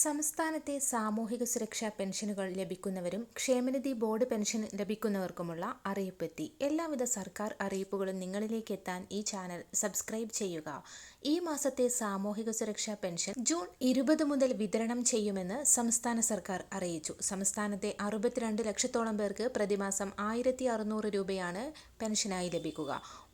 സംസ്ഥാനത്തെ സാമൂഹിക സുരക്ഷാ പെൻഷനുകൾ ലഭിക്കുന്നവരും ക്ഷേമനിധി ബോർഡ് പെൻഷൻ ലഭിക്കുന്നവർക്കുമുള്ള അറിയിപ്പെത്തി. എല്ലാവിധ സർക്കാർ അറിയിപ്പുകളും നിങ്ങളിലേക്ക് എത്താൻ ഈ ചാനൽ സബ്സ്ക്രൈബ് ചെയ്യുക. ഈ മാസത്തെ സാമൂഹിക സുരക്ഷാ പെൻഷൻ ജൂൺ 20 മുതൽ വിതരണം ചെയ്യുമെന്ന് സംസ്ഥാന സർക്കാർ അറിയിച്ചു. സംസ്ഥാനത്തെ 62 ലക്ഷത്തോളം പേർക്ക് പ്രതിമാസം 1600 രൂപയാണ് പെൻഷനായി ലഭിക്കുക.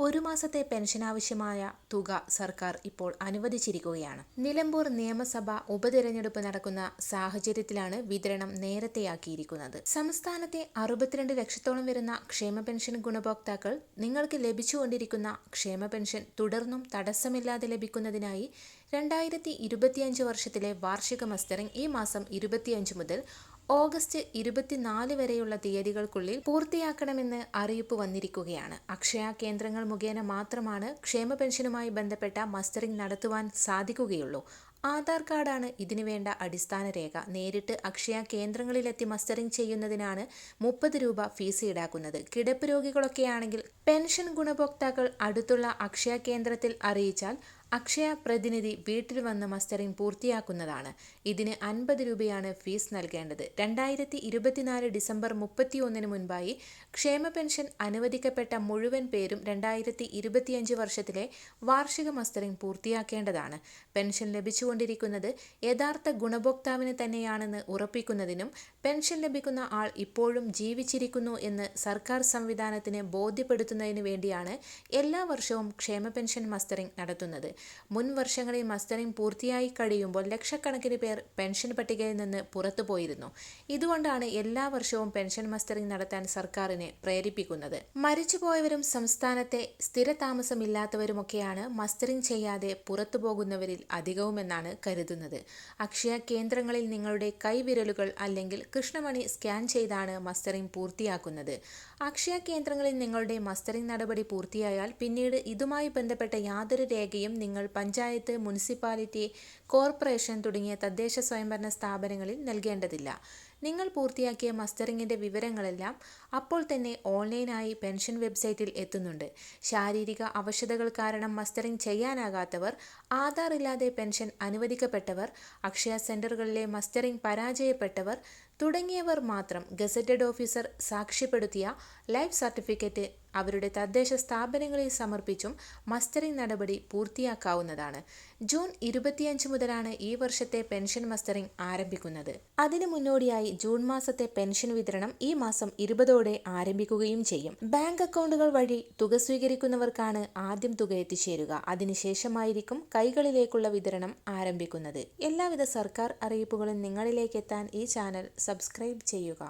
ഒരു മാസത്തെ പെൻഷനാവശ്യമായ തുക സർക്കാർ ഇപ്പോൾ അനുവദിച്ചിരിക്കുകയാണ്. നിലമ്പൂർ നിയമസഭാ ഉപതെരഞ്ഞെടുപ്പ് നടക്കുന്ന സാഹചര്യത്തിലാണ് വിതരണം നേരത്തെയാക്കിയിരിക്കുന്നത്. സംസ്ഥാനത്തെ 62 ലക്ഷത്തോളം വരുന്ന ക്ഷേമ പെൻഷൻ ഗുണഭോക്താക്കൾ നിങ്ങൾക്ക് ലഭിച്ചുകൊണ്ടിരിക്കുന്ന ക്ഷേമ പെൻഷൻ തുടർന്നും തടസ്സമില്ലാതെ ലഭിക്കുന്നതിനായി 2025 വർഷത്തിലെ വാർഷിക മസ്റ്ററിംഗ് ഈ മാസം 25 മുതൽ ഓഗസ്റ്റ് 24 വരെയുള്ള തീയതികൾക്കുള്ളിൽ പൂർത്തിയാക്കണമെന്ന് അറിയിപ്പ് വന്നിരിക്കുകയാണ്. അക്ഷയ കേന്ദ്രങ്ങൾ മുഖേന മാത്രമാണ് ക്ഷേമ പെൻഷനുമായി ബന്ധപ്പെട്ട മസ്റ്ററിംഗ് നടത്തുവാൻ സാധിക്കുകയുള്ളൂ. ആധാർ കാർഡാണ് ഇതിനുവേണ്ട അടിസ്ഥാന രേഖ. നേരിട്ട് അക്ഷയ കേന്ദ്രങ്ങളിലെത്തി മസ്റ്ററിംഗ് ചെയ്യുന്നതിനാണ് 30 രൂപ ഫീസ് ഈടാക്കുന്നത്. കിടപ്പ് രോഗികളൊക്കെയാണെങ്കിൽ പെൻഷൻ ഗുണഭോക്താക്കൾ അടുത്തുള്ള അക്ഷയ കേന്ദ്രത്തിൽ അറിയിച്ചാൽ അക്ഷയ പ്രതിനിധി വീട്ടിൽ വന്ന് മസ്റ്ററിംഗ് പൂർത്തിയാക്കുന്നതാണ്. ഇതിന് 50 രൂപയാണ് ഫീസ് നൽകേണ്ടത്. 2024 ഡിസംബർ 31 മുൻപായി ക്ഷേമ പെൻഷൻ അനുവദിക്കപ്പെട്ട മുഴുവൻ പേരും 2025 വർഷത്തിലെ വാർഷിക മസ്റ്ററിംഗ് പൂർത്തിയാക്കേണ്ടതാണ്. പെൻഷൻ ലഭിച്ചുകൊണ്ടിരിക്കുന്നത് യഥാർത്ഥ ഗുണഭോക്താവിന് തന്നെയാണെന്ന് ഉറപ്പിക്കുന്നതിനും പെൻഷൻ ലഭിക്കുന്ന ആൾ ഇപ്പോഴും ജീവിച്ചിരിക്കുന്നു എന്ന് സർക്കാർ സംവിധാനത്തിന് ബോധ്യപ്പെടുത്തുന്നതിനു വേണ്ടിയാണ് എല്ലാ വർഷവും ക്ഷേമ പെൻഷൻ മസ്റ്ററിംഗ് നടത്തുന്നത്. മുൻ വർഷങ്ങളിൽ മസ്റ്ററിംഗ് പൂർത്തിയായി കഴിയുമ്പോൾ ലക്ഷക്കണക്കിന് പേർ പെൻഷൻ പട്ടികയിൽ നിന്ന് പുറത്തുപോയിരുന്നു. ഇതുകൊണ്ടാണ് എല്ലാ വർഷവും പെൻഷൻ മസ്റ്ററിംഗ് നടത്താൻ സർക്കാരിനെ പ്രേരിപ്പിക്കുന്നത്. മരിച്ചുപോയവരും സംസ്ഥാനത്തെ സ്ഥിര താമസമില്ലാത്തവരുമൊക്കെയാണ് മസ്റ്ററിംഗ് ചെയ്യാതെ പുറത്തുപോകുന്നവരിൽ അധികവുമെന്നാണ് കരുതുന്നത്. അക്ഷയ കേന്ദ്രങ്ങളിൽ നിങ്ങളുടെ കൈവിരലുകൾ അല്ലെങ്കിൽ കൃഷ്ണമണി സ്കാൻ ചെയ്താണ് മസ്റ്ററിംഗ് പൂർത്തിയാക്കുന്നത്. അക്ഷയ കേന്ദ്രങ്ങളിൽ നിങ്ങളുടെ മസ്റ്ററിംഗ് നടപടി പൂർത്തിയായാൽ പിന്നീട് ഇതുമായി ബന്ധപ്പെട്ട യാതൊരു രേഖയും നിങ്ങൾ പഞ്ചായത്ത്, മുനിസിപ്പാലിറ്റി, കോർപ്പറേഷൻ തുടങ്ങിയ തദ്ദേശ സ്വയംഭരണ സ്ഥാപനങ്ങളിൽ നൽകേണ്ടതില്ല. നിങ്ങൾ പൂർത്തിയാക്കിയ മസ്റ്ററിംഗിന്റെ വിവരങ്ങളെല്ലാം അപ്പോൾ തന്നെ ഓൺലൈനായി പെൻഷൻ വെബ്സൈറ്റിൽ എത്തുന്നുണ്ട്. ശാരീരിക അവശതകൾ കാരണം മസ്റ്ററിംഗ് ചെയ്യാനാകാത്തവർ, ആധാർ ഇല്ലാതെ പെൻഷൻ അനുവദിക്കപ്പെട്ടവർ, അക്ഷയ സെന്ററുകളിലെ മസ്റ്ററിംഗ് പരാജയപ്പെട്ടവർ തുടങ്ങിയവർ മാത്രം ഗസറ്റഡ് ഓഫീസർ സാക്ഷ്യപ്പെടുത്തിയ ലൈഫ് സർട്ടിഫിക്കറ്റ് അവരുടെ തദ്ദേശ സ്ഥാപനങ്ങളിൽ സമർപ്പിച്ചും മസ്റ്ററിംഗ് നടപടി പൂർത്തിയാക്കാവുന്നതാണ്. ജൂൺ 25 മുതലാണ് ഈ വർഷത്തെ പെൻഷൻ മസ്റ്ററിംഗ് ആരംഭിക്കുന്നത്. അതിനു മുന്നോടിയായി ജൂൺ മാസത്തെ പെൻഷൻ വിതരണം ഈ മാസം 20ഓടെ ആരംഭിക്കുകയും ചെയ്യും. ബാങ്ക് അക്കൗണ്ടുകൾ വഴി തുക സ്വീകരിക്കുന്നവർക്കാണ് ആദ്യം തുക എത്തിച്ചേരുക. അതിനുശേഷമായിരിക്കും കൈകളിലേക്കുള്ള വിതരണം ആരംഭിക്കുന്നത്. എല്ലാവിധ സർക്കാർ അറിയിപ്പുകളും നിങ്ങളിലേക്ക് എത്താൻ ഈ ചാനൽ സബ്സ്ക്രൈബ് ചെയ്യുക.